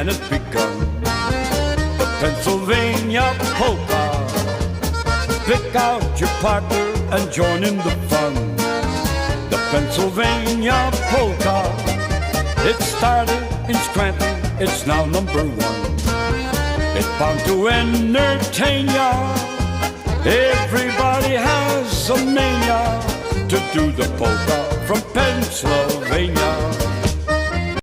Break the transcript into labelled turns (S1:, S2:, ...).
S1: and it's begun. The Pennsylvania polka. Pick out your partner and join in the fun. The Pennsylvania polka. It started in Scranton, it's now number one. It's bound to entertain ya. Everybody has a mania to do the polka from Pennsylvania.